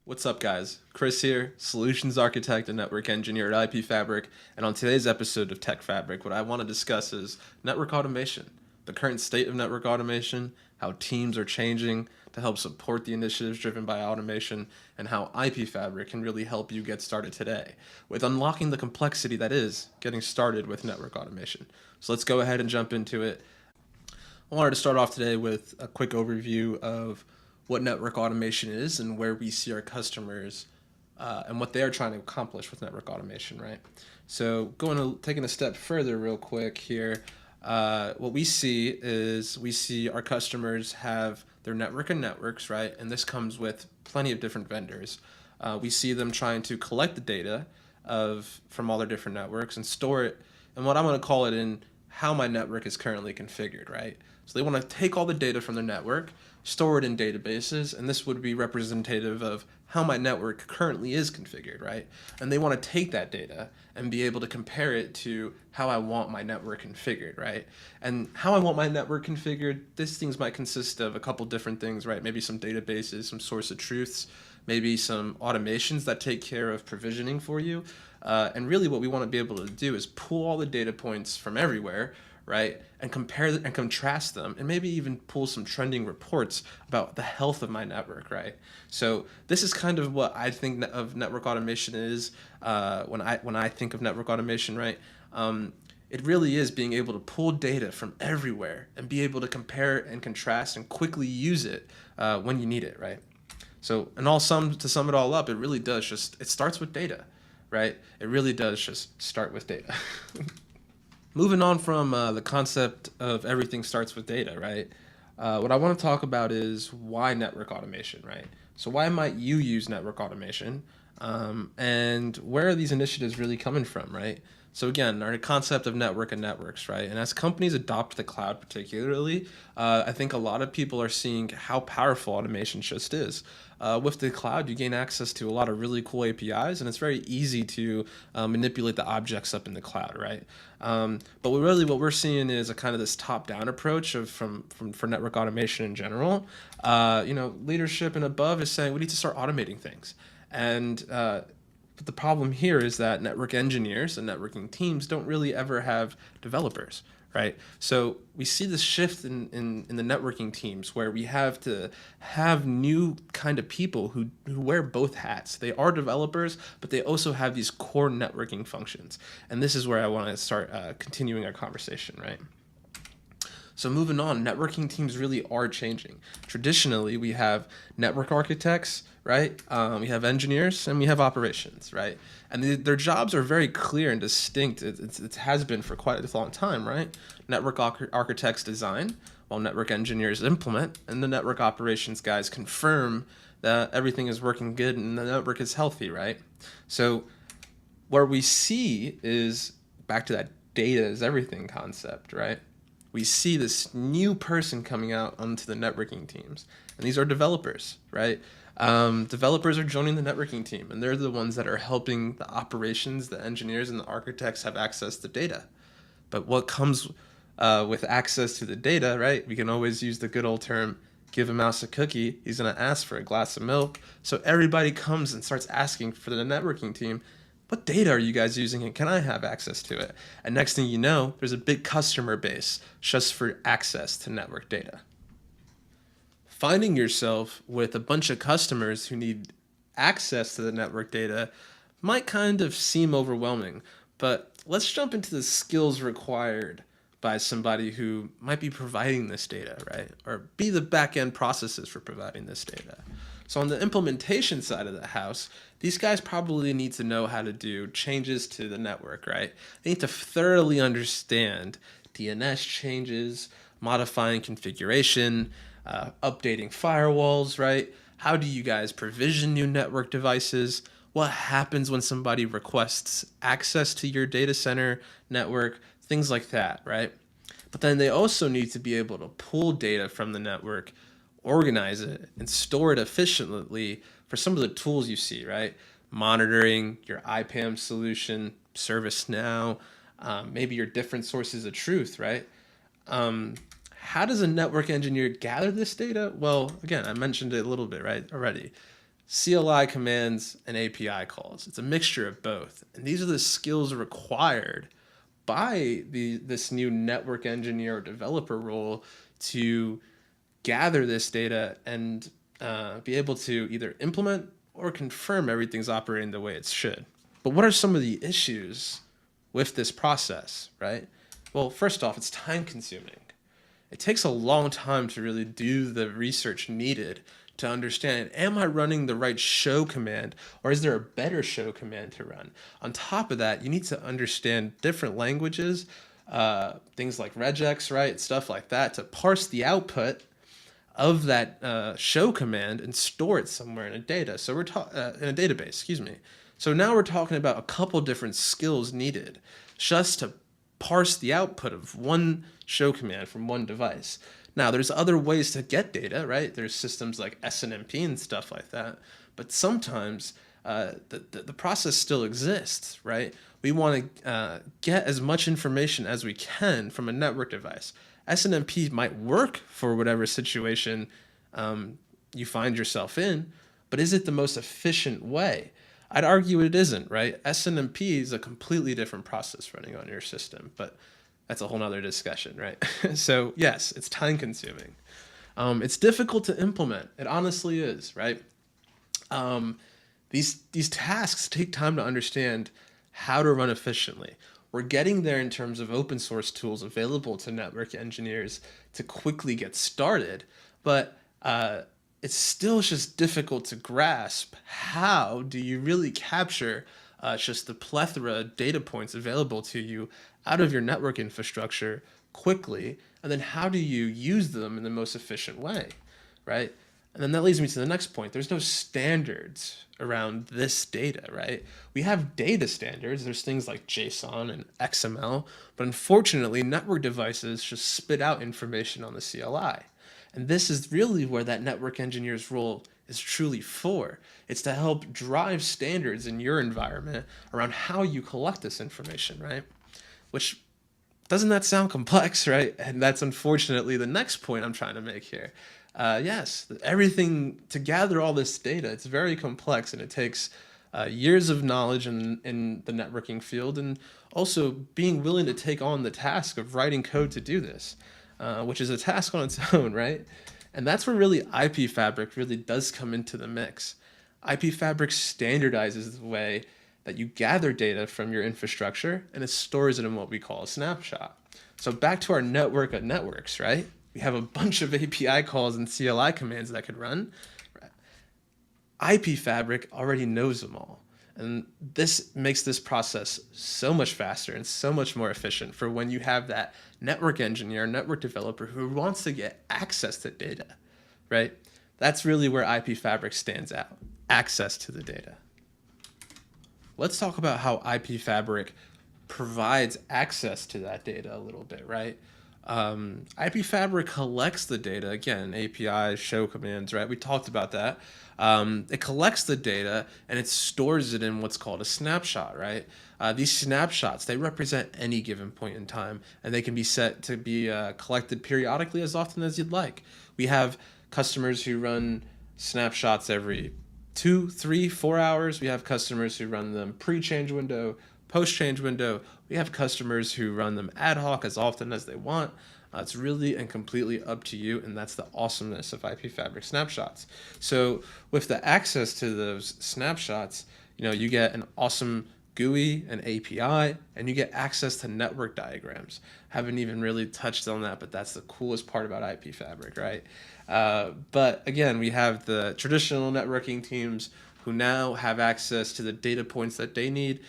What's up, guys? Chris here, solutions architect and network engineer at IP Fabric, and on today's episode of Tech Fabric, what I want to discuss is network automation, the current state of network automation, how teams are changing to help support the initiatives driven by automation, and how IP Fabric can really help you get started today with unlocking the complexity that is getting started with network automation. So let's go ahead and jump into it. I wanted to start off today with a quick overview of what network automation is and where we see our customers and what they are trying to accomplish with network automation, right? So taking a step further real quick here, what we see is we see our customers have their network and networks, right? And this comes with plenty of different vendors. We see them trying to collect the data from all their different networks and store it, and what I'm going to call it in how my network is currently configured, right? So they want to take all the data from their network, store it in databases, and this would be representative of how my network currently is configured, right? And they want to take that data and be able to compare it to how I want my network configured, right? And how I want my network configured, these things might consist of a couple different things, right? Maybe some databases, some source of truths, maybe some automations that take care of provisioning for you. And really what we want to be able to do is pull all the data points from everywhere, right, and compare and contrast them, and maybe even pull some trending reports about the health of my network, right? So this is kind of what I think of network automation is when I think of network automation, right? It really is being able to pull data from everywhere and be able to compare and contrast and quickly use it when you need it, right? So, to sum it all up, it really does it starts with data, right? It really does just start with data. Moving on from the concept of everything starts with data, right? What I want to talk about is why network automation, right? So why might you use network automation? And where are these initiatives really coming from, right? So again, our concept of network and networks, right? And as companies adopt the cloud particularly, I think a lot of people are seeing how powerful automation just is. With the cloud, you gain access to a lot of really cool APIs, and it's very easy to manipulate the objects up in the cloud, right? But what we're seeing is a kind of this top-down approach for network automation in general. Leadership and above is saying we need to start automating things, and but the problem here is that network engineers and networking teams don't really ever have developers, right? So we see this shift in the networking teams where we have to have new kind of people who wear both hats. They are developers, but they also have these core networking functions. And this is where I want to start continuing our conversation, right? So moving on, networking teams really are changing. Traditionally, we have network architects, right? We have engineers and we have operations, right? And their jobs are very clear and distinct. It has been for quite a long time, right? Network architects design, while network engineers implement, and the network operations guys confirm that everything is working good and the network is healthy, right? So where we see is back to that data is everything concept, right? We see this new person coming out onto the networking teams, and these are developers, right? Developers are joining the networking team, and they're the ones that are helping the operations, the engineers, and the architects have access to data. But what comes with access to the data, right? We can always use the good old term, give a mouse a cookie, he's going to ask for a glass of milk. So everybody comes and starts asking for the networking team, what data are you guys using and can I have access to it? And next thing you know, there's a big customer base just for access to network data. Finding yourself with a bunch of customers who need access to the network data might kind of seem overwhelming, but let's jump into the skills required by somebody who might be providing this data, right? Or be the back-end processes for providing this data. So on the implementation side of the house, these guys probably need to know how to do changes to the network, right? They need to thoroughly understand DNS changes, modifying configuration, updating firewalls, right? How do you guys provision new network devices? What happens when somebody requests access to your data center network? Things like that, right? But then they also need to be able to pull data from the network, organize it, and store it efficiently for some of the tools you see, right? Monitoring your IPAM solution, ServiceNow, maybe your different sources of truth, right? How does a network engineer gather this data? Well, again, I mentioned it a little bit, right, already. CLI commands and API calls. It's a mixture of both. And these are the skills required by this new network engineer or developer role to gather this data and be able to either implement or confirm everything's operating the way it should. But what are some of the issues with this process, right? Well, first off, it's time consuming. It takes a long time to really do the research needed to understand, am I running the right show command, or is there a better show command to run? On top of that, you need to understand different languages, things like regex, right? Stuff like that, to parse the output of that show command and store it somewhere in a data. So we're in a database, excuse me. So now we're talking about a couple different skills needed just to parse the output of one show command from one device. Now, there's other ways to get data, right? There's systems like SNMP and stuff like that. But sometimes the process still exists, right? We want to get as much information as we can from a network device. SNMP might work for whatever situation you find yourself in, but is it the most efficient way? I'd argue it isn't, right? SNMP is a completely different process running on your system, but that's a whole nother discussion, right? So yes, it's time consuming. It's difficult to implement. It honestly is, right? These tasks take time to understand how to run efficiently. We're getting there in terms of open source tools available to network engineers to quickly get started, but it's still just difficult to grasp. How do you really capture just the plethora of data points available to you out of your network infrastructure quickly, and then how do you use them in the most efficient way, right? And then that leads me to the next point. There's no standards around this data, right? We have data standards. There's things like JSON and XML, but unfortunately, network devices just spit out information on the CLI. And this is really where that network engineer's role is truly for. It's to help drive standards in your environment around how you collect this information, right? Which, doesn't that sound complex, right? And that's unfortunately the next point I'm trying to make here. Yes, everything, to gather all this data, it's very complex, and it takes years of knowledge in the networking field, and also being willing to take on the task of writing code to do this, which is a task on its own, right? And that's where really IP Fabric really does come into the mix. IP Fabric standardizes the way that you gather data from your infrastructure, and it stores it in what we call a snapshot. So back to our network of networks, right? We have a bunch of API calls and CLI commands that could run. IP Fabric already knows them all. And this makes this process so much faster and so much more efficient for when you have that network engineer, network developer who wants to get access to data, right? That's really where IP Fabric stands out, access to the data. Let's talk about how IP Fabric provides access to that data a little bit, right? IP Fabric collects the data, again, APIs, show commands, right? We talked about that. It collects the data and it stores it in what's called a snapshot, right? These snapshots, they represent any given point in time, and they can be set to be collected periodically as often as you'd like. We have customers who run snapshots every 2, 3, 4 hours. We have customers who run them pre-change window, post-change window. We have customers who run them ad hoc as often as they want. It's really and completely up to you, and that's the awesomeness of IP Fabric snapshots. So with the access to those snapshots, you get an awesome GUI, an API, and you get access to network diagrams. Haven't even really touched on that, but that's the coolest part about IP Fabric, right? But again, we have the traditional networking teams who now have access to the data points that they need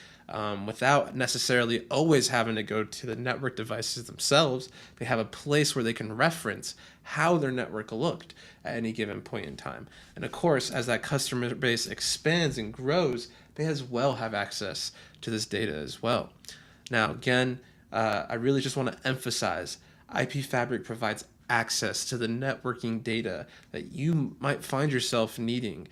without necessarily always having to go to the network devices themselves. They have a place where they can reference how their network looked at any given point in time. And of course, as that customer base expands and grows, they as well have access to this data as well. Now, again, I really just want to emphasize IP Fabric provides access to the networking data that you might find yourself needing,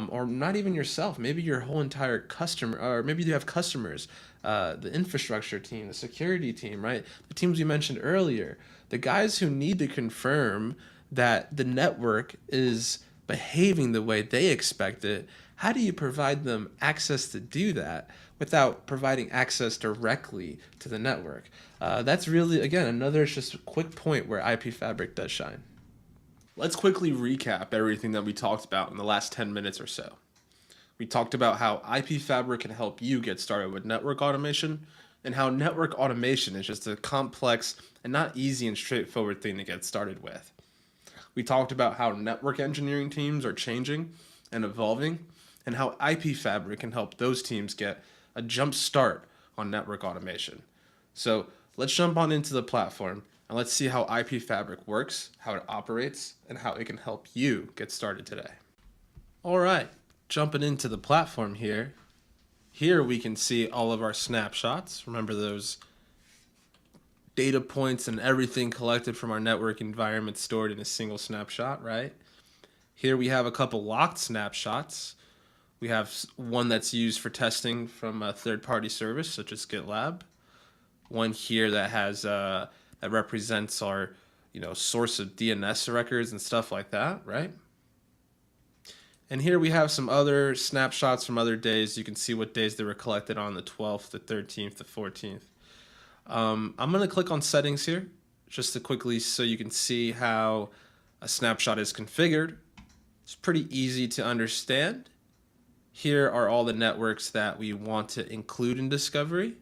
or not even yourself, maybe your whole entire customer, or maybe you have customers, the infrastructure team, the security team, right? The teams we mentioned earlier, the guys who need to confirm that the network is behaving the way they expect it, how do you provide them access to do that without providing access directly to the network? That's really, again, another just quick point where IP Fabric does shine. Let's quickly recap everything that we talked about in the last 10 minutes or so. We talked about how IP Fabric can help you get started with network automation, and how network automation is just a complex and not easy and straightforward thing to get started with. We talked about how network engineering teams are changing and evolving, and how IP Fabric can help those teams get a jump start on network automation. So let's jump on into the platform and let's see how IP Fabric works, how it operates, and how it can help you get started today. All right, jumping into the platform here. Here we can see all of our snapshots. Remember those data points and everything collected from our network environment stored in a single snapshot, right? Here we have a couple locked snapshots. We have one that's used for testing from a third-party service such as GitLab. One here that has that represents our source of DNS records and stuff like that, right? And here we have some other snapshots from other days. You can see what days they were collected on: the 12th, the 13th, the 14th. I'm going to click on settings here just to quickly so you can see how a snapshot is configured. It's pretty easy to understand. Here are all the networks that we want to include in Discovery.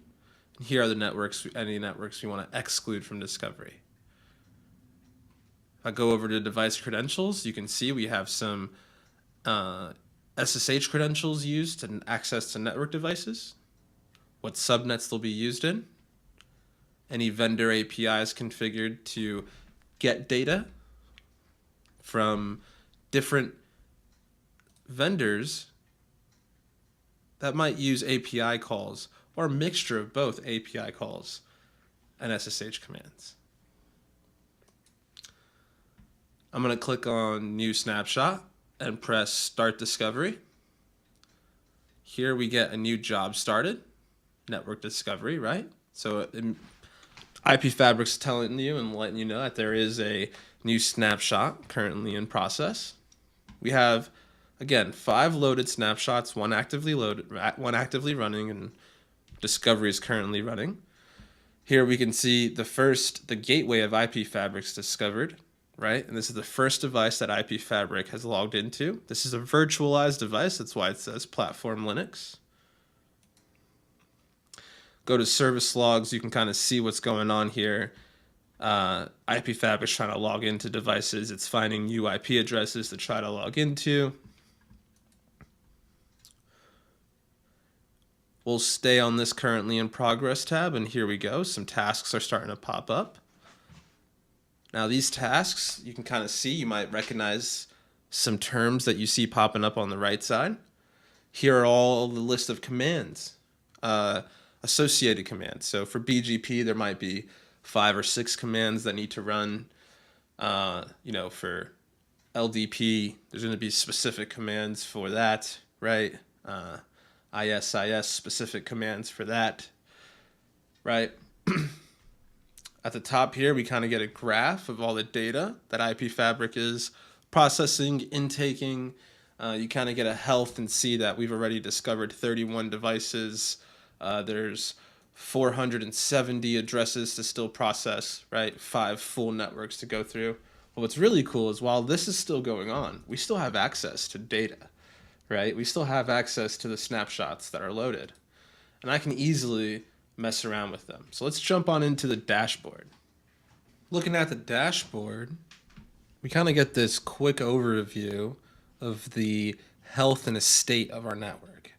Here are the networks, any networks we want to exclude from Discovery. If I go over to device credentials, you can see we have some SSH credentials used to access to network devices, what subnets they'll be used in, any vendor APIs configured to get data from different vendors that might use API calls or a mixture of both API calls and SSH commands. I'm going to click on New Snapshot and press Start Discovery. Here we get a new job started, Network Discovery, right? So IP Fabric's telling you and letting you know that there is a new snapshot currently in process. We have, again, 5 loaded snapshots, one actively running, and Discovery is currently running. Here we can see the gateway of IP Fabric's discovered, right? And this is the first device that IP Fabric has logged into. This is a virtualized device. That's why it says Platform Linux. Go to service logs. You can kind of see what's going on here. IP Fabric's trying to log into devices. It's finding new IP addresses to try to log into. We'll stay on this currently in progress tab, and here we go. Some tasks are starting to pop up. Now these tasks, you can kind of see, you might recognize some terms that you see popping up on the right side. Here are all the list of commands, associated commands. So for BGP, there might be 5 or 6 commands that need to run. For LDP, there's going to be specific commands for that, right? ISIS specific commands for that, right? At the top here, we kind of get a graph of all the data that IP Fabric is processing, intaking. You kind of get a health and see that we've already discovered 31 devices. There's 470 addresses to still process, right? 5 full networks to go through. But what's really cool is while this is still going on, we still have access to data, right? We still have access to the snapshots that are loaded. And I can easily mess around with them. So let's jump on into the dashboard. Looking at the dashboard, we kind of get this quick overview of the health and estate of our network.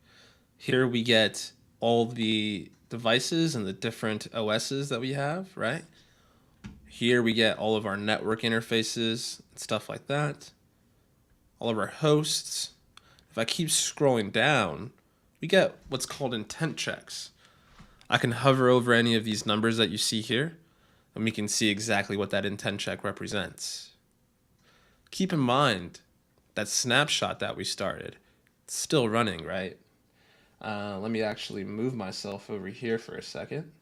Here we get all the devices and the different OSs that we have, right? Here we get all of our network interfaces and stuff like that. All of our hosts. If I keep scrolling down, we get what's called intent checks. I can hover over any of these numbers that you see here, and we can see exactly what that intent check represents. Keep in mind that snapshot that we started, it's still running, right? Let me actually move myself over here for a second.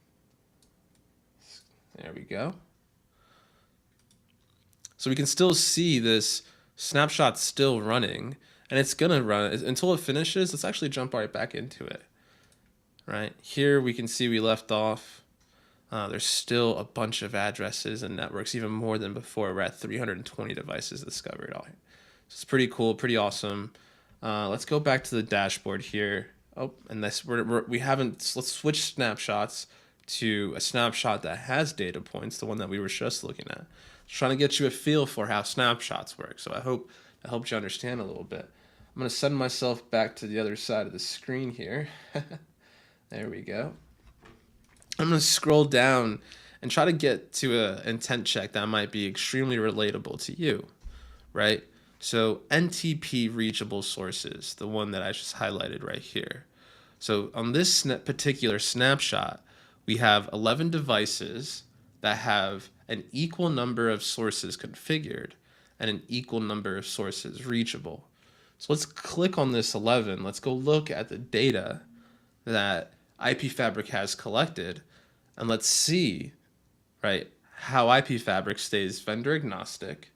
There we go. So we can still see this snapshot's still running, and it's gonna run until it finishes. Let's actually jump right back into it. Right here, we can see we left off. There's still a bunch of addresses and networks, even more than before. We're at 320 devices discovered. So it's pretty cool, pretty awesome. Let's go back to the dashboard here. Oh, and this we haven't. Let's switch snapshots to a snapshot that has data points, the one that we were just looking at. Just trying to get you a feel for how snapshots work. So I hope that helped you understand a little bit. I'm going to send myself back to the other side of the screen here. There we go. I'm going to scroll down and try to get to an intent check that might be extremely relatable to you, right? So NTP reachable sources, the one that I just highlighted right here. So on this particular snapshot, we have 11 devices that have an equal number of sources configured and an equal number of sources reachable. So let's click on this 11. Let's go look at the data that IP Fabric has collected, and let's see, right, how IP Fabric stays vendor agnostic.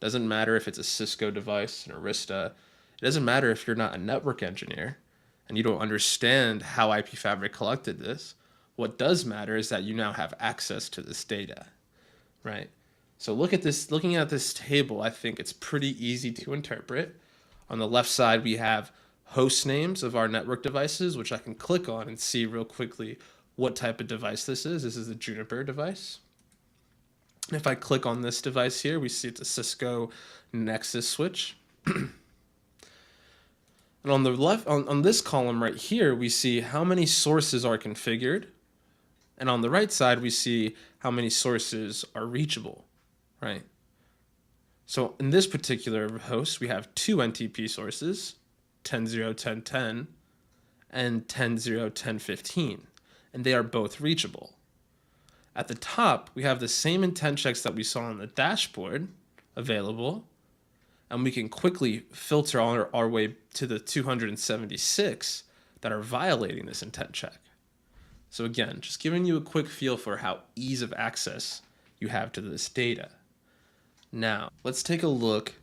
Doesn't matter if it's a Cisco device, an Arista. It doesn't matter if you're not a network engineer and you don't understand how IP Fabric collected this. What does matter is that you now have access to this data, right? So looking at this table, I think it's pretty easy to interpret. On the left side, we have host names of our network devices, which I can click on and see real quickly what type of device this is. This is a Juniper device. If I click on this device here, we see it's a Cisco Nexus switch. And on the left, on this column right here, we see how many sources are configured. And on the right side, we see how many sources are reachable, right? So in this particular host, we have two NTP sources, 10.0.10.10 and 10.0.10.15, and they are both reachable. At the top, we have the same intent checks that we saw on the dashboard available, and we can quickly filter our way to the 276 that are violating this intent check. So again, just giving you a quick feel for how ease of access you have to this data. Now, let's take a look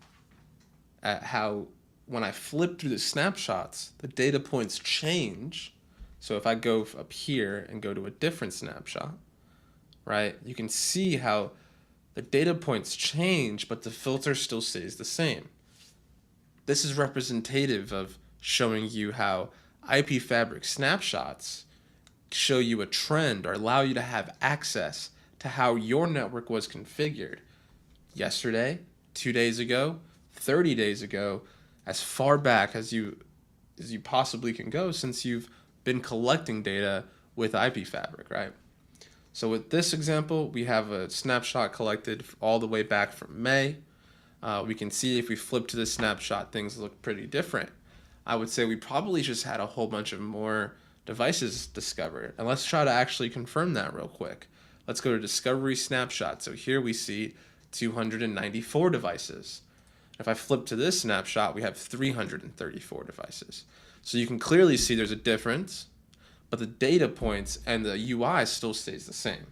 at how when I flip through the snapshots, the data points change. So if I go up here and go to a different snapshot, right, you can see how the data points change, but the filter still stays the same. This is representative of showing you how IP Fabric snapshots show you a trend or allow you to have access to how your network was configured yesterday, 2 days ago, 30 days ago, as far back as you possibly can go since you've been collecting data with IP Fabric, right? So with this example, we have a snapshot collected all the way back from May. We can see if we flip to this snapshot, things look pretty different. I would say we probably just had a whole bunch of more devices discovered. And let's try to actually confirm that real quick. Let's go to Discovery Snapshot. So here we see 294 devices. If I flip to this snapshot, we have 334 devices. So you can clearly see there's a difference, but the data points and the UI still stays the same.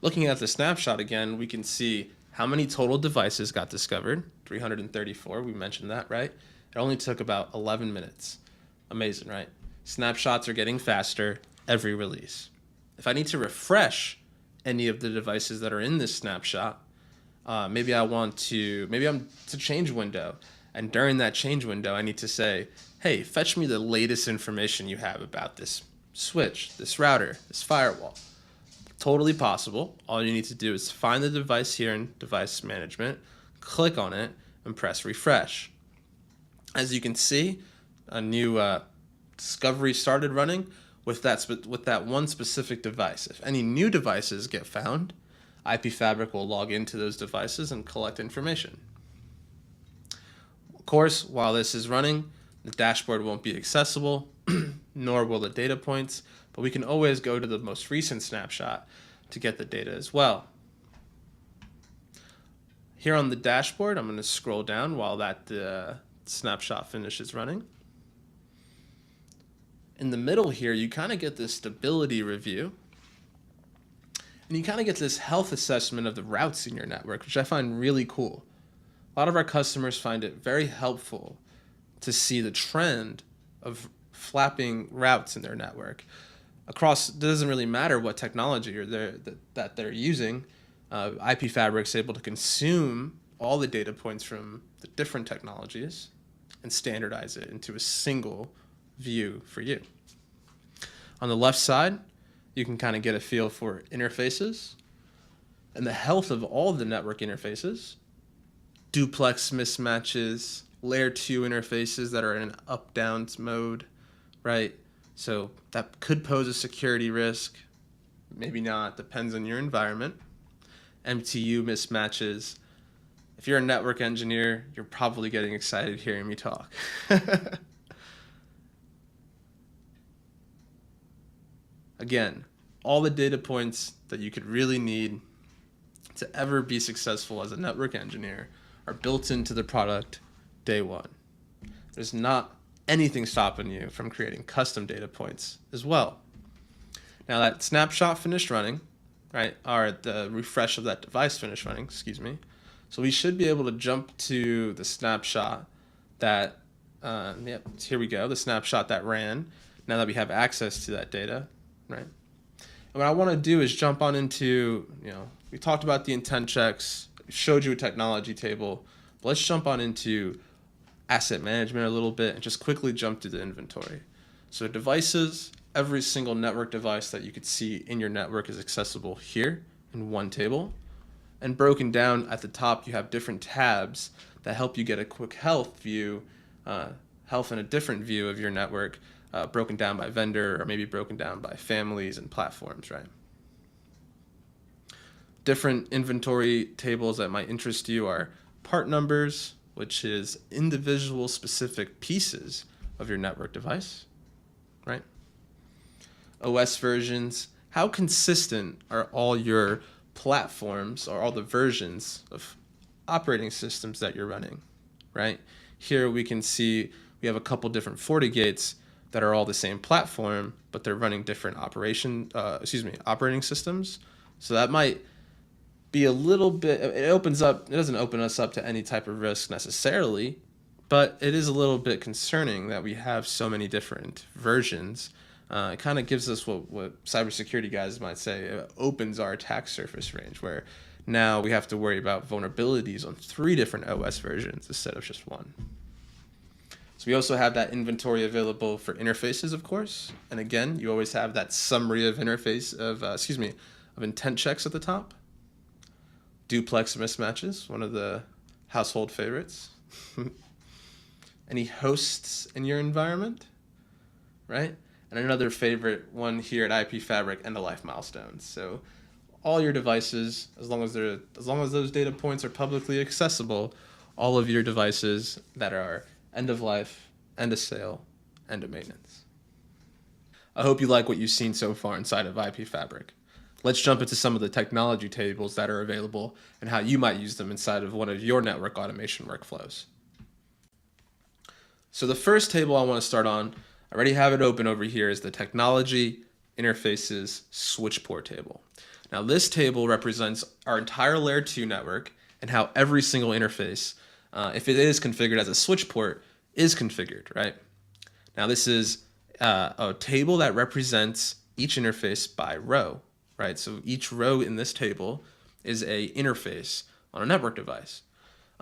Looking at the snapshot again, we can see how many total devices got discovered. 334, we mentioned that, right? It only took about 11 minutes. Amazing, right? Snapshots are getting faster every release. If I need to refresh any of the devices that are in this snapshot, maybe I'm to change window. And during that change window, I need to say, hey, fetch me the latest information you have about this switch, this router, this firewall. Totally possible. All you need to do is find the device here in Device Management, click on it, and press refresh. As you can see, a new discovery started running with that one specific device. If any new devices get found, IP Fabric will log into those devices and collect information. Of course, while this is running, the dashboard won't be accessible, nor will the data points, but we can always go to the most recent snapshot to get the data as well. Here on the dashboard, I'm going to scroll down while that snapshot finishes running. In the middle here, you kind of get this stability review. And you kind of get this health assessment of the routes in your network, which I find really cool. A lot of our customers find it very helpful to see the trend of flapping routes in their network. Across, it doesn't really matter what technology that they're using. IP Fabric's able to consume all the data points from the different technologies and standardize it into a single view for you. On the left side, you can kind of get a feel for interfaces and the health of all the network interfaces, duplex mismatches, layer 2 interfaces that are in an up-down mode, right? So that could pose a security risk. Maybe not, depends on your environment. MTU mismatches. If you're a network engineer, you're probably getting excited hearing me talk. Again, all the data points that you could really need to ever be successful as a network engineer are built into the product day one. There's not anything stopping you from creating custom data points as well. Now that snapshot finished running, right, or the refresh of that device finished running, excuse me. So we should be able to jump to the snapshot that, here we go, the snapshot that ran, now that we have access to that data, right? And what I want to do is jump on into, we talked about the intent checks, showed you a technology table, but let's jump on into asset management a little bit and just quickly jump to the inventory. So devices, every single network device that you could see in your network is accessible here in one table. And broken down at the top, you have different tabs that help you get a quick health view, health in a different view of your network, broken down by vendor or maybe broken down by families and platforms, right? Different inventory tables that might interest you are part numbers, which is individual specific pieces of your network device, right? OS versions, how consistent are all your platforms or all the versions of operating systems that you're running, right? Here we can see we have a couple different FortiGates that are all the same platform, but they're running different operating systems. So that might be a little bit, it doesn't open us up to any type of risk necessarily, but it is a little bit concerning that we have so many different versions. It kind of gives us what cybersecurity guys might say, it opens our attack surface range, where now we have to worry about vulnerabilities on 3 different OS versions instead of just one. So we also have that inventory available for interfaces, of course. And again, you always have that summary of of intent checks at the top. Duplex mismatches, one of the household favorites. Any hosts in your environment, right? And another favorite one here at IP Fabric, end-of-life milestones. So all your devices, as long as those data points are publicly accessible, all of your devices that are end of life, end of sale, end of maintenance. I hope you like what you've seen so far inside of IP Fabric. Let's jump into some of the technology tables that are available and how you might use them inside of one of your network automation workflows. So the first table I want to start on, I already have it open over here, is the technology interfaces switch port table. Now this table represents our entire layer 2 network and how every single interface, if it is configured as a switch port, is configured, right? Now this is a table that represents each interface by row, right? So each row in this table is a interface on a network device.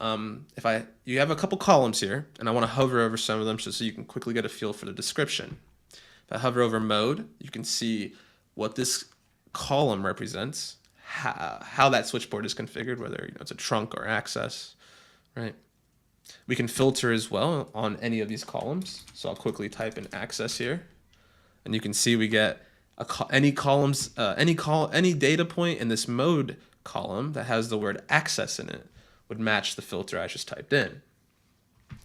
You have a couple columns here, and I want to hover over some of them just so you can quickly get a feel for the description. If I hover over mode, you can see what this column represents, how that switch port is configured, whether it's a trunk or access, right? We can filter as well on any of these columns. So I'll quickly type in access here, and you can see we get any data point in this mode column that has the word access in it would match the filter I just typed in.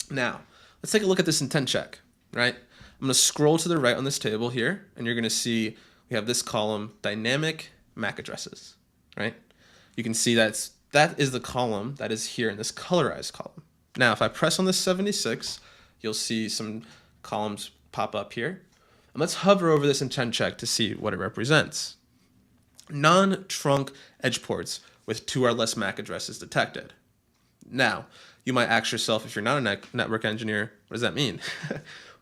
Now, let's take a look at this intent check, right? I'm going to scroll to the right on this table here, and you're going to see we have this column, dynamic MAC addresses, right? You can see that is the column that is here in this colorized column. Now, if I press on this 76, you'll see some columns pop up here. And let's hover over this intent check to see what it represents. Non-trunk edge ports with 2 or less MAC addresses detected. Now, you might ask yourself, if you're not a network engineer, what does that mean?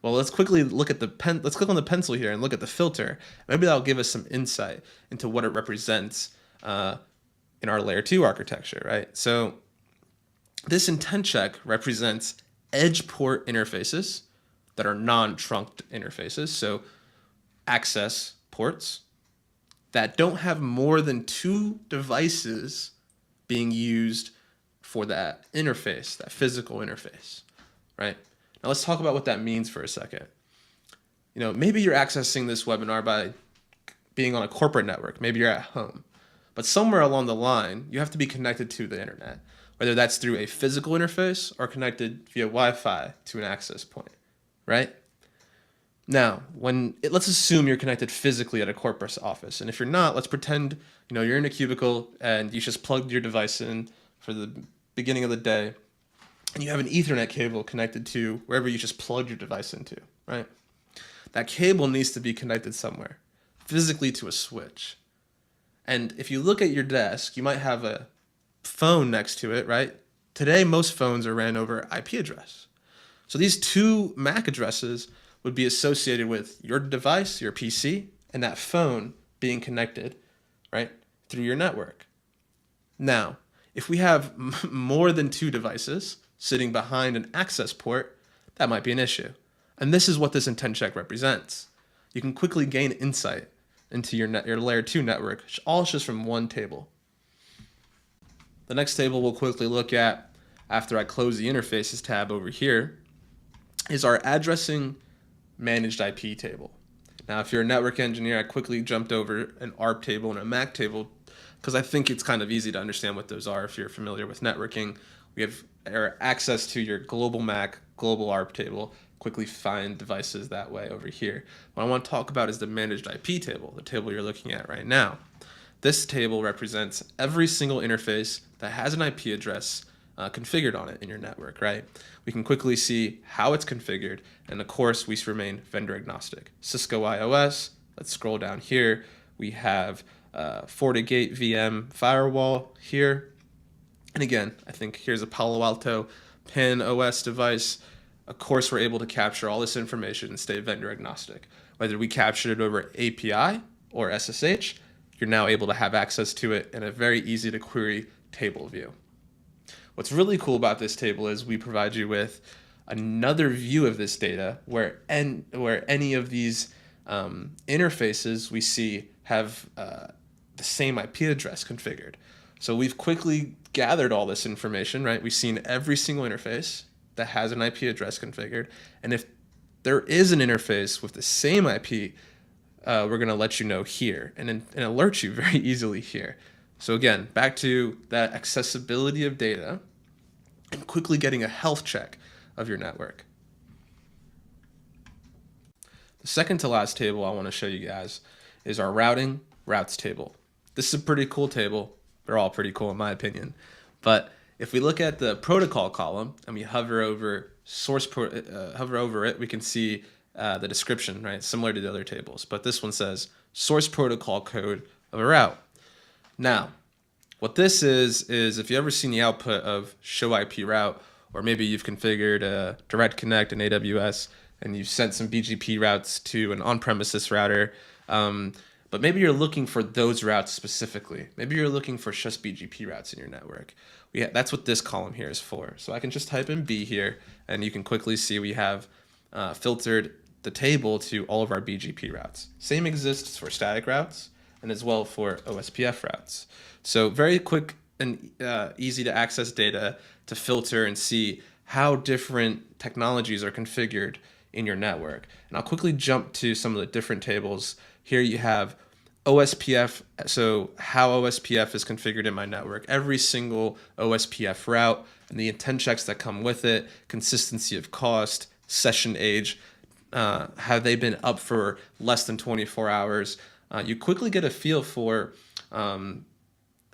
Well, let's quickly look at let's click on the pencil here and look at the filter. Maybe that'll give us some insight into what it represents in our layer 2 architecture, right? So this intent check represents edge port interfaces that are non-trunked interfaces, so access ports that don't have more than 2 devices being used for that interface, that physical interface, right? Now let's talk about what that means for a second. Maybe you're accessing this webinar by being on a corporate network. Maybe you're at home. But somewhere along the line, you have to be connected to the internet, whether that's through a physical interface or connected via Wi-Fi to an access point, right? Now, let's assume you're connected physically at a corporate office. And if you're not, let's pretend you're in a cubicle and you just plugged your device in for the beginning of the day, and you have an Ethernet cable connected to wherever you just plugged your device into, right? That cable needs to be connected somewhere, physically to a switch. And if you look at your desk, you might have a phone next to it, right? Today, most phones are ran over IP address. So these 2 MAC addresses would be associated with your device, your PC, and that phone being connected, right, through your network. Now, if we have more than 2 devices sitting behind an access port, that might be an issue. And this is what this intent check represents. You can quickly gain insight into your layer 2 network, all just from one table. The next table we'll quickly look at after I close the interfaces tab over here is our addressing managed IP table. Now, if you're a network engineer, I quickly jumped over an ARP table and a MAC table because I think it's kind of easy to understand what those are if you're familiar with networking. We have access to your global MAC, global ARP table, quickly find devices that way over here. What I want to talk about is the managed IP table, the table you're looking at right now. This table represents every single interface that has an IP address configured on it in your network, right? We can quickly see how it's configured, and of course, we remain vendor agnostic. Cisco iOS, let's scroll down here. We have FortiGate VM firewall here. And again, I think here's a Palo Alto PIN OS device. Of course, we're able to capture all this information and stay vendor agnostic. Whether we captured it over API or SSH, you're now able to have access to it in a very easy to query table view. What's really cool about this table is we provide you with another view of this data where any of these interfaces we see have the same IP address configured. So we've quickly gathered all this information, right? We've seen every single interface that has an IP address configured. And if there is an interface with the same IP, we're going to let you know here and alert you very easily here. So again, back to that accessibility of data and quickly getting a health check of your network. The second to last table I want to show you guys is our routing routes table. This is a pretty cool table. They're all pretty cool in my opinion. But if we look at the protocol column and we hover over it, we can see the description, right? Similar to the other tables. But this one says source protocol code of a route. Now, what this is if you've ever seen the output of show IP route, or maybe you've configured a direct connect in AWS and you've sent some BGP routes to an on-premises router, but maybe you're looking for those routes specifically. Maybe you're looking for just BGP routes in your network. That's what this column here is for. So I can just type in B here, and you can quickly see we have filtered the table to all of our BGP routes. Same exists for static routes and as well for OSPF routes. So very quick and easy to access data to filter and see how different technologies are configured in your network. And I'll quickly jump to some of the different tables. Here you have OSPF, so how OSPF is configured in my network, every single OSPF route and the intent checks that come with it, consistency of cost, session age, have they been up for less than 24 hours? You quickly get a feel for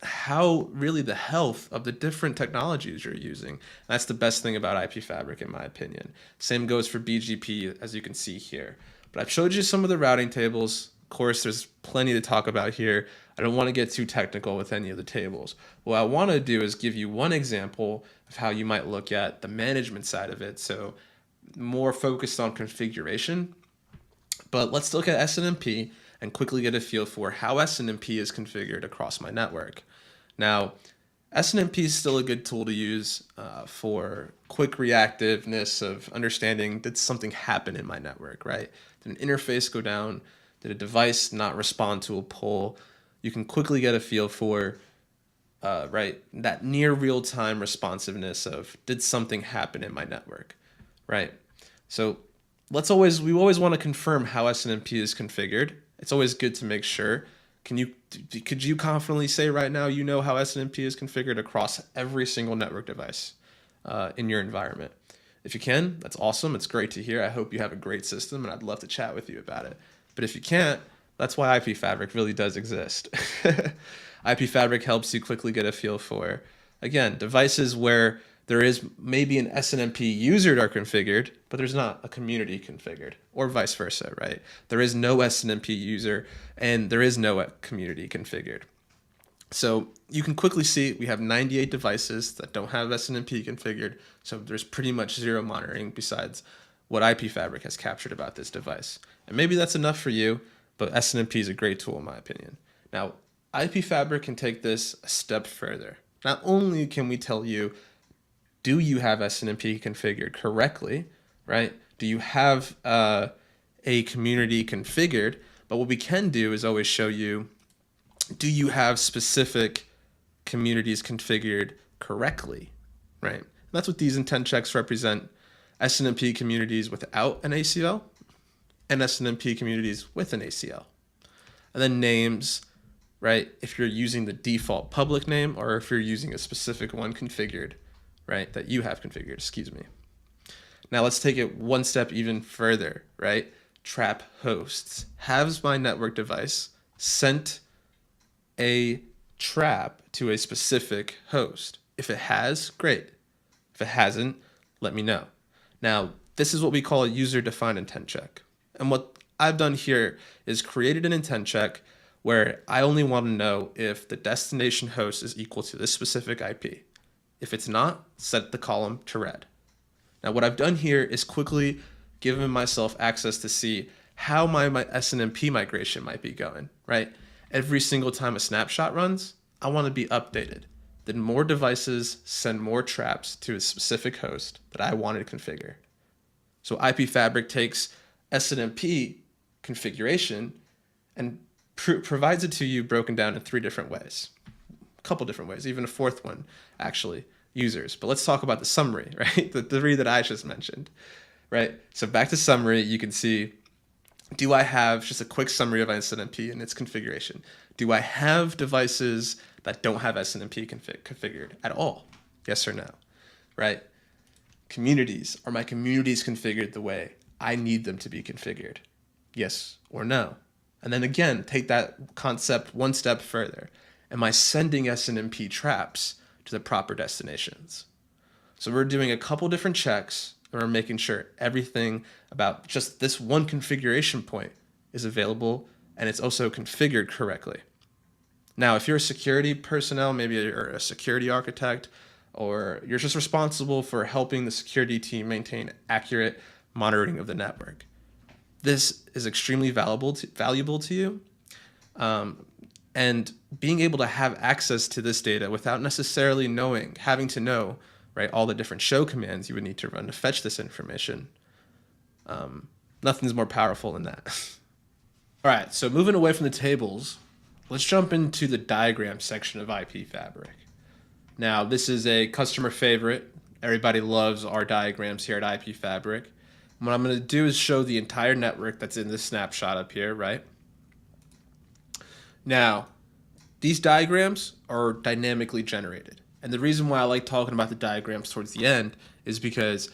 how really the health of the different technologies you're using. That's the best thing about IP Fabric in my opinion. Same goes for BGP, as you can see here. But I've showed you some of the routing tables. Of course, there's plenty to talk about here. I don't want to get too technical with any of the tables. What I want to do is give you one example of how you might look at the management side of it. So more focused on configuration. But let's look at SNMP and quickly get a feel for how SNMP is configured across my network. Now, SNMP is still a good tool to use for quick reactiveness of understanding, did something happen in my network, right? Did an interface go down? Did a device not respond to a pull? You can quickly get a feel for, right, that near real-time responsiveness of, did something happen in my network, right? So we always want to confirm how SNMP is configured. It's always good to make sure. Could you confidently say right now you know how SNMP is configured across every single network device in your environment? If you can, that's awesome. It's great to hear. I hope you have a great system, and I'd love to chat with you about it. But if you can't, that's why IP Fabric really does exist. IP Fabric helps you quickly get a feel for, again, devices where there is maybe an SNMP user that are configured, but there's not a community configured, or vice versa, right? There is no SNMP user and there is no community configured. So you can quickly see we have 98 devices that don't have SNMP configured, so there's pretty much zero monitoring besides what IP Fabric has captured about this device. And maybe that's enough for you, but SNMP is a great tool in my opinion. Now, IP Fabric can take this a step further. Not only can we tell you, do you have SNMP configured correctly, right? Do you have a community configured? But what we can do is always show you, do you have specific communities configured correctly, right? And that's what these intent checks represent: SNMP communities without an ACL and SNMP communities with an ACL. And then names, right? If you're using the default public name or if you're using a specific one configured, right, that you have configured, excuse me. Now let's take it one step even further, right? Trap hosts. Has my network device sent a trap to a specific host? If it has, great. If it hasn't, let me know. Now, this is what we call a user-defined intent check. And what I've done here is created an intent check where I only want to know if the destination host is equal to this specific IP. If it's not, set the column to red. Now what I've done here is quickly given myself access to see how my SNMP migration might be going, right? Every single time a snapshot runs, I want to be updated. Then more devices send more traps to a specific host that I wanted to configure. So IP Fabric takes SNMP configuration and provides it to you broken down in 3 different ways. Couple different ways, even a 4th one, actually, users. But let's talk about the summary, right? The 3 that I just mentioned, right? So back to summary, you can see, do I have just a quick summary of SNMP and its configuration? Do I have devices that don't have SNMP configured at all? Yes or no, right? Communities, are my communities configured the way I need them to be configured? Yes or no? And then again, take that concept one step further. Am I sending SNMP traps to the proper destinations? So we're doing a couple different checks and we're making sure everything about just this one configuration point is available and it's also configured correctly. Now, if you're a security personnel, maybe you're a security architect, or you're just responsible for helping the security team maintain accurate monitoring of the network, this is extremely valuable to you. And being able to have access to this data without necessarily having to know, right, all the different show commands you would need to run to fetch this information, nothing's more powerful than that. All right, so moving away from the tables, let's jump into the diagram section of IP Fabric. Now, this is a customer favorite. Everybody loves our diagrams here at IP Fabric. What I'm going to do is show the entire network that's in this snapshot up here, right? Now, these diagrams are dynamically generated. And the reason why I like talking about the diagrams towards the end is because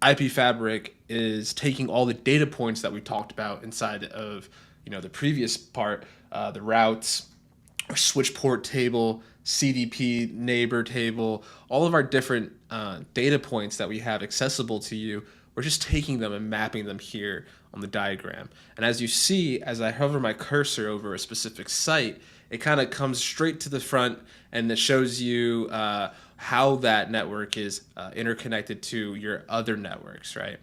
IP Fabric is taking all the data points that we talked about inside of, the previous part, the routes, our switch port table, CDP neighbor table, all of our different data points that we have accessible to you. We're just taking them and mapping them here on the diagram. And as you see, as I hover my cursor over a specific site, it kind of comes straight to the front and it shows you how that network is interconnected to your other networks, right?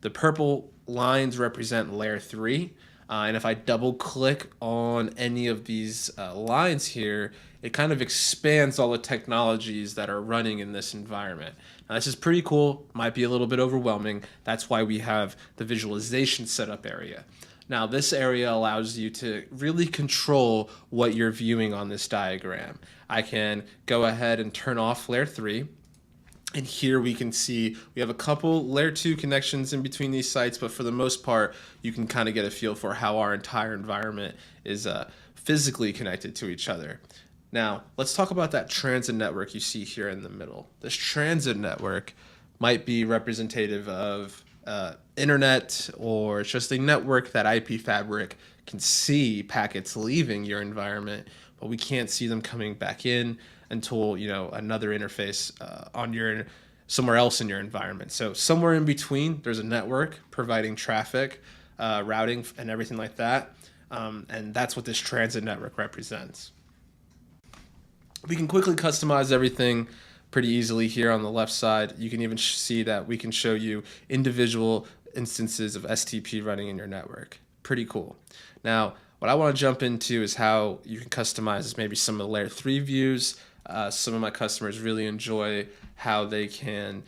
The purple lines represent layer 3. And if I double click on any of these lines here, it kind of expands all the technologies that are running in this environment. Now, this is pretty cool, might be a little bit overwhelming. That's why we have the visualization setup area. Now, this area allows you to really control what you're viewing on this diagram. I can go ahead and turn off layer 3. And here we can see we have a couple layer 2 connections in between these sites, but for the most part, you can kind of get a feel for how our entire environment is physically connected to each other. Now, let's talk about that transit network you see here in the middle. This transit network might be representative of internet, or it's just a network that IP fabric can see packets leaving your environment, but we can't see them coming back in until another interface on your somewhere else in your environment. So somewhere in between, there's a network providing traffic, routing, and everything like that, and that's what this transit network represents. We can quickly customize everything pretty easily here on the left side. You can even see that we can show you individual instances of STP running in your network. Pretty cool. Now, what I want to jump into is how you can customize maybe some of the layer 3 views. Some of my customers really enjoy how they can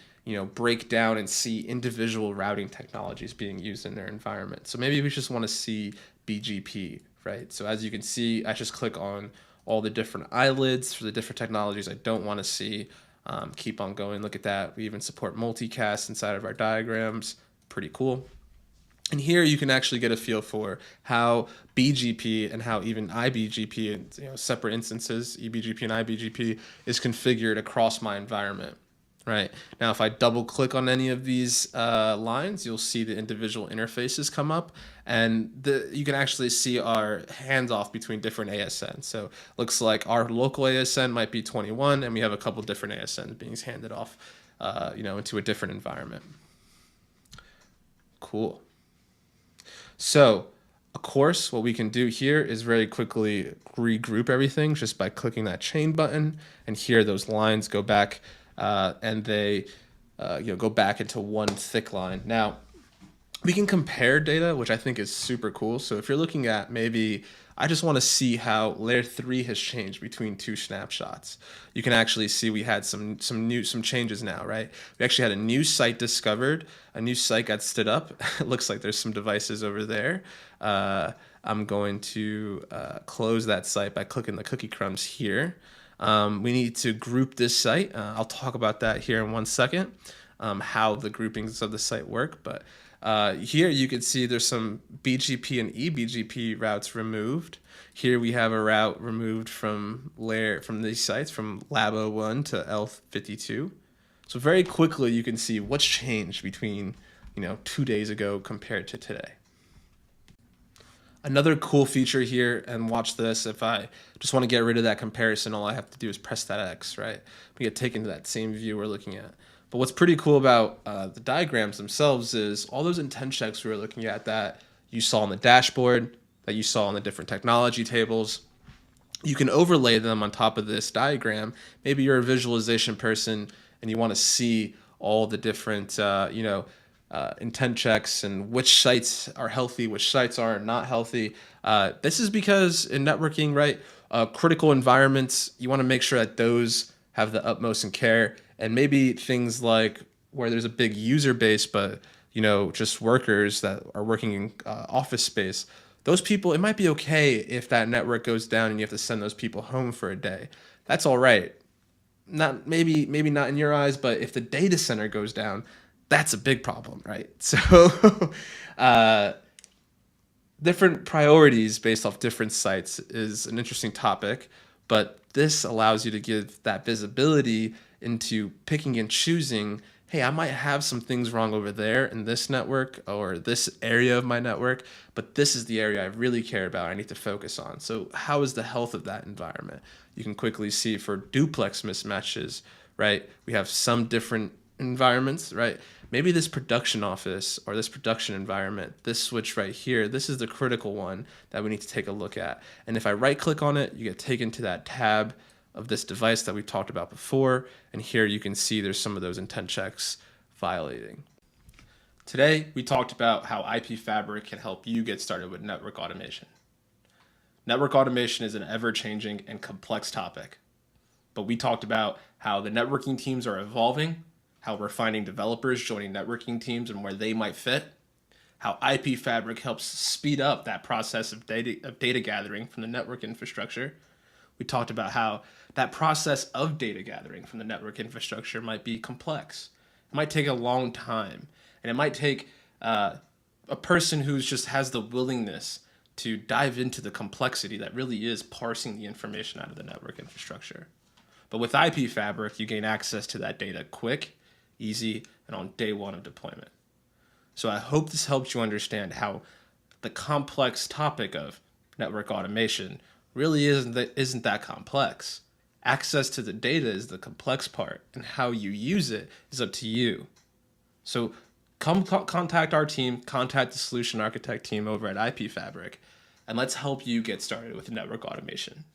break down and see individual routing technologies being used in their environment. So maybe we just want to see BGP, right? So as you can see, I just click on all the different eyelids for the different technologies I don't want to see. Keep on going. Look at that. We even support multicast inside of our diagrams. Pretty cool. And here you can actually get a feel for how BGP and how even IBGP, separate instances, eBGP and IBGP, is configured across my environment. Right. Now, if I double click on any of these lines, you'll see the individual interfaces come up, and you can actually see our handoff between different ASNs. So looks like our local ASN might be 21, and we have a couple different ASNs being handed off, into a different environment. Cool. So, of course, what we can do here is very quickly regroup everything just by clicking that chain button, and here those lines go back. And they go back into one thick line. Now, we can compare data, which I think is super cool. So if you're looking at maybe, I just want to see how layer 3 has changed between two snapshots. You can actually see we had some changes now, right? We actually had a new site discovered, a new site got stood up. It looks like there's some devices over there. I'm going to close that site by clicking the cookie crumbs here. We need to group this site. I'll talk about that here in 1 second, how the groupings of the site work. But here you can see there's some BGP and eBGP routes removed. Here we have a route removed from these sites, from Lab 01 to L52. So very quickly you can see what's changed between 2 days ago compared to today. Another cool feature here, and watch this, if I just want to get rid of that comparison, all I have to do is press that X, right? We get taken to that same view we're looking at. But what's pretty cool about the diagrams themselves is all those intent checks we were looking at that you saw on the dashboard, that you saw on the different technology tables. You can overlay them on top of this diagram. Maybe you're a visualization person and you want to see all the different, intent checks and which sites are healthy, which sites are not healthy. This is because in networking, right, critical environments, you want to make sure that those have the utmost in care. And maybe things like where there's a big user base, but just workers that are working in office space, those people, it might be okay if that network goes down and you have to send those people home for a day. That's all right. Maybe not in your eyes, but if the data center goes down, that's a big problem, right? So different priorities based off different sites is an interesting topic, but this allows you to give that visibility into picking and choosing, hey, I might have some things wrong over there in this network or this area of my network, but this is the area I really care about, I need to focus on. So how is the health of that environment? You can quickly see for duplex mismatches, right? We have some different environments, right? Maybe this production office or this production environment, this switch right here, this is the critical one that we need to take a look at. And if I right click on it, you get taken to that tab of this device that we talked about before. And here you can see there's some of those intent checks violating. Today, we talked about how IP Fabric can help you get started with network automation. Network automation is an ever-changing and complex topic, but we talked about how the networking teams are evolving, how we're finding developers joining networking teams and where they might fit, how IP Fabric helps speed up that process of data gathering from the network infrastructure. We talked about how that process of data gathering from the network infrastructure might be complex. It might take a long time, and it might take a person who just has the willingness to dive into the complexity that really is parsing the information out of the network infrastructure. But with IP Fabric, you gain access to that data quick, easy, and on day one of deployment. So I hope this helps you understand how the complex topic of network automation really isn't that complex. Access to the data is the complex part, and how you use it is up to you. So come contact our team, contact the solution architect team over at IP Fabric, and let's help you get started with network automation.